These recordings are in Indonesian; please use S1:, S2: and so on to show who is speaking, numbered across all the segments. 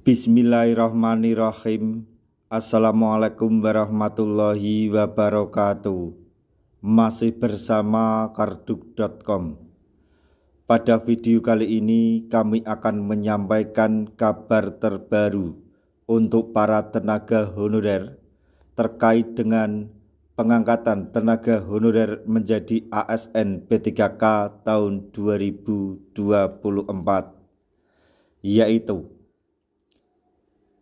S1: Bismillahirrahmanirrahim. Assalamualaikum warahmatullahi wabarakatuh. Masih bersama karduk.com. Pada video kali ini kami akan menyampaikan kabar terbaru untuk para tenaga honorer terkait dengan pengangkatan tenaga honorer menjadi ASN P3K tahun 2024, yaitu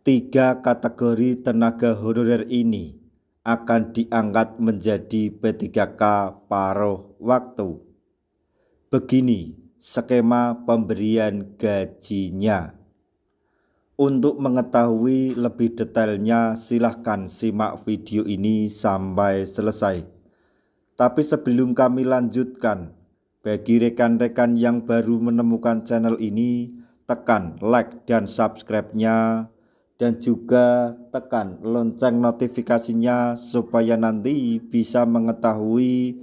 S1: 3 kategori tenaga honorer ini akan diangkat menjadi P3K paruh waktu. Begini skema pemberian gajinya. Untuk mengetahui lebih detailnya silahkan simak video ini sampai selesai. Tapi sebelum kami lanjutkan, bagi rekan-rekan yang baru menemukan channel ini, tekan like dan subscribe-nya, dan juga tekan lonceng notifikasinya supaya nanti bisa mengetahui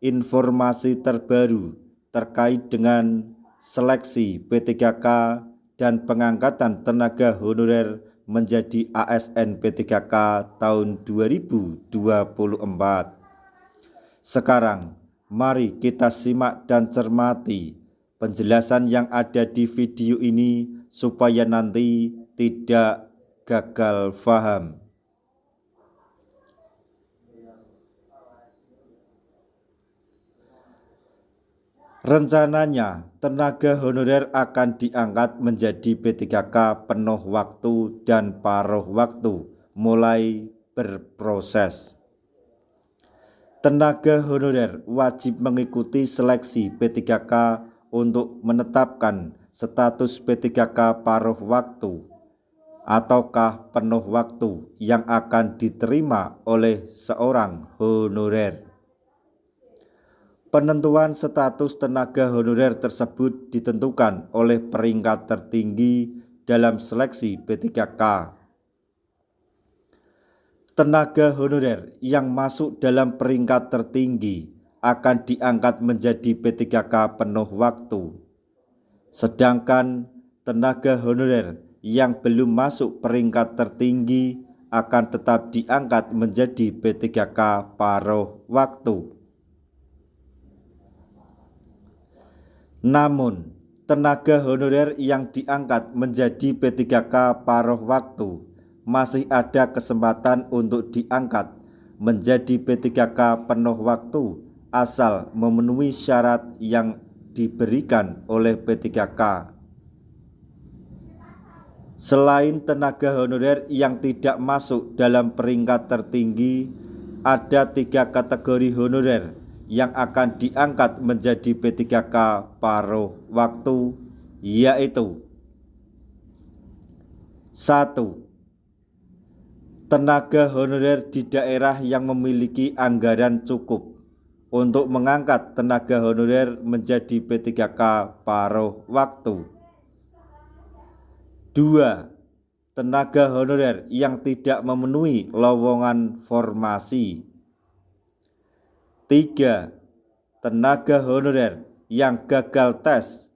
S1: informasi terbaru terkait dengan seleksi P3K dan pengangkatan tenaga honorer menjadi ASN P3K tahun 2024. Sekarang mari kita simak dan cermati penjelasan yang ada di video ini supaya nanti tidak gagal paham. Rencananya tenaga honorer akan diangkat menjadi P3K penuh waktu dan paruh waktu mulai berproses. Tenaga honorer wajib mengikuti seleksi P3K untuk menetapkan status P3K paruh waktu ataukah penuh waktu yang akan diterima oleh seorang honorer. Penentuan status tenaga honorer tersebut ditentukan oleh peringkat tertinggi dalam seleksi P3K. Tenaga honorer yang masuk dalam peringkat tertinggi akan diangkat menjadi P3K penuh waktu. Sedangkan tenaga honorer yang belum masuk peringkat tertinggi akan tetap diangkat menjadi P3K paruh waktu. Namun, tenaga honorer yang diangkat menjadi P3K paruh waktu masih ada kesempatan untuk diangkat menjadi P3K penuh waktu asal memenuhi syarat yang diberikan oleh P3K. Selain tenaga honorer yang tidak masuk dalam peringkat tertinggi, ada 3 kategori honorer yang akan diangkat menjadi P3K paruh waktu, yaitu 1. Tenaga honorer di daerah yang memiliki anggaran cukup untuk mengangkat tenaga honorer menjadi P3K paruh waktu. 2. Tenaga honorer yang tidak memenuhi lowongan formasi. 3. Tenaga honorer yang gagal tes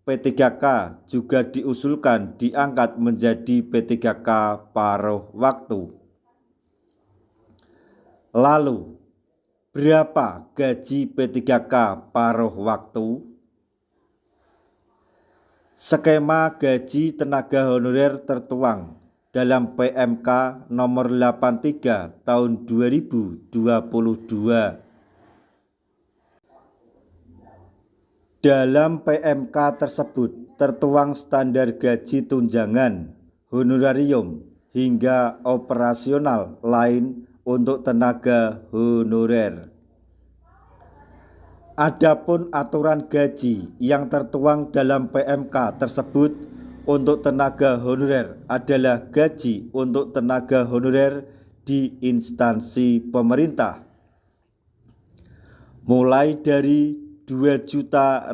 S1: P3K juga diusulkan diangkat menjadi P3K paruh waktu. Lalu, berapa gaji P3K paruh waktu? Skema gaji tenaga honorer tertuang dalam PMK nomor 83 tahun 2022. Dalam PMK tersebut tertuang standar gaji tunjangan, honorarium, hingga operasional lain untuk tenaga honorer. Adapun aturan gaji yang tertuang dalam PMK tersebut untuk tenaga honorer adalah gaji untuk tenaga honorer di instansi pemerintah, mulai dari Rp2 juta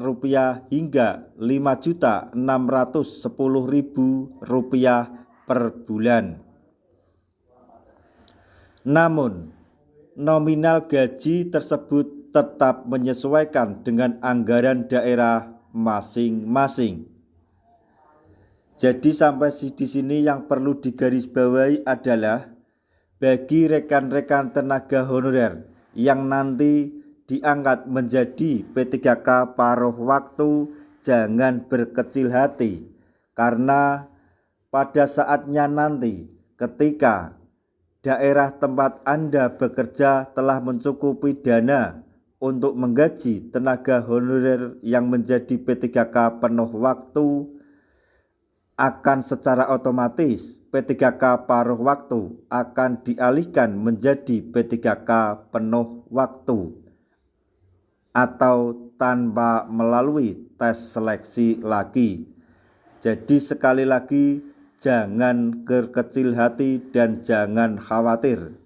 S1: hingga Rp5.610.000 per bulan. Namun, nominal gaji tersebut tetap menyesuaikan dengan anggaran daerah masing-masing. Jadi sampai di sini yang perlu digarisbawahi adalah bagi rekan-rekan tenaga honorer yang nanti diangkat menjadi P3K paruh waktu, jangan berkecil hati, karena pada saatnya nanti ketika daerah tempat Anda bekerja telah mencukupi dana untuk menggaji tenaga honorer yang menjadi P3K penuh waktu, akan secara otomatis P3K paruh waktu akan dialihkan menjadi P3K penuh waktu atau tanpa melalui tes seleksi lagi. Jadi sekali lagi, jangan berkecil hati dan jangan khawatir.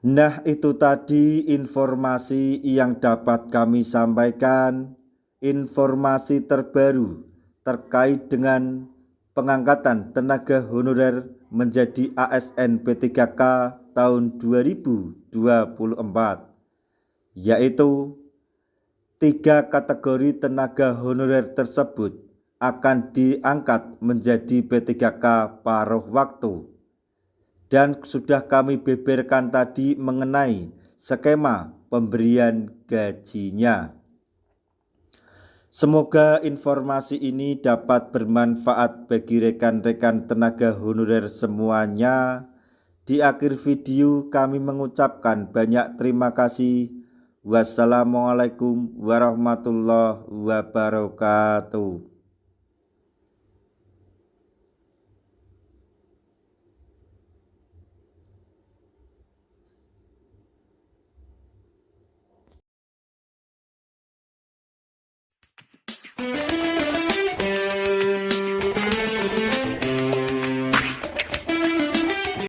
S1: Nah, itu tadi informasi yang dapat kami sampaikan. Informasi terbaru terkait dengan pengangkatan tenaga honorer menjadi ASN P3K tahun 2024, yaitu 3 kategori tenaga honorer tersebut akan diangkat menjadi P3K paruh waktu, dan sudah kami beberkan tadi mengenai skema pemberian gajinya. Semoga informasi ini dapat bermanfaat bagi rekan-rekan tenaga honorer semuanya. Di akhir video kami mengucapkan banyak terima kasih. Wassalamualaikum warahmatullahi wabarakatuh.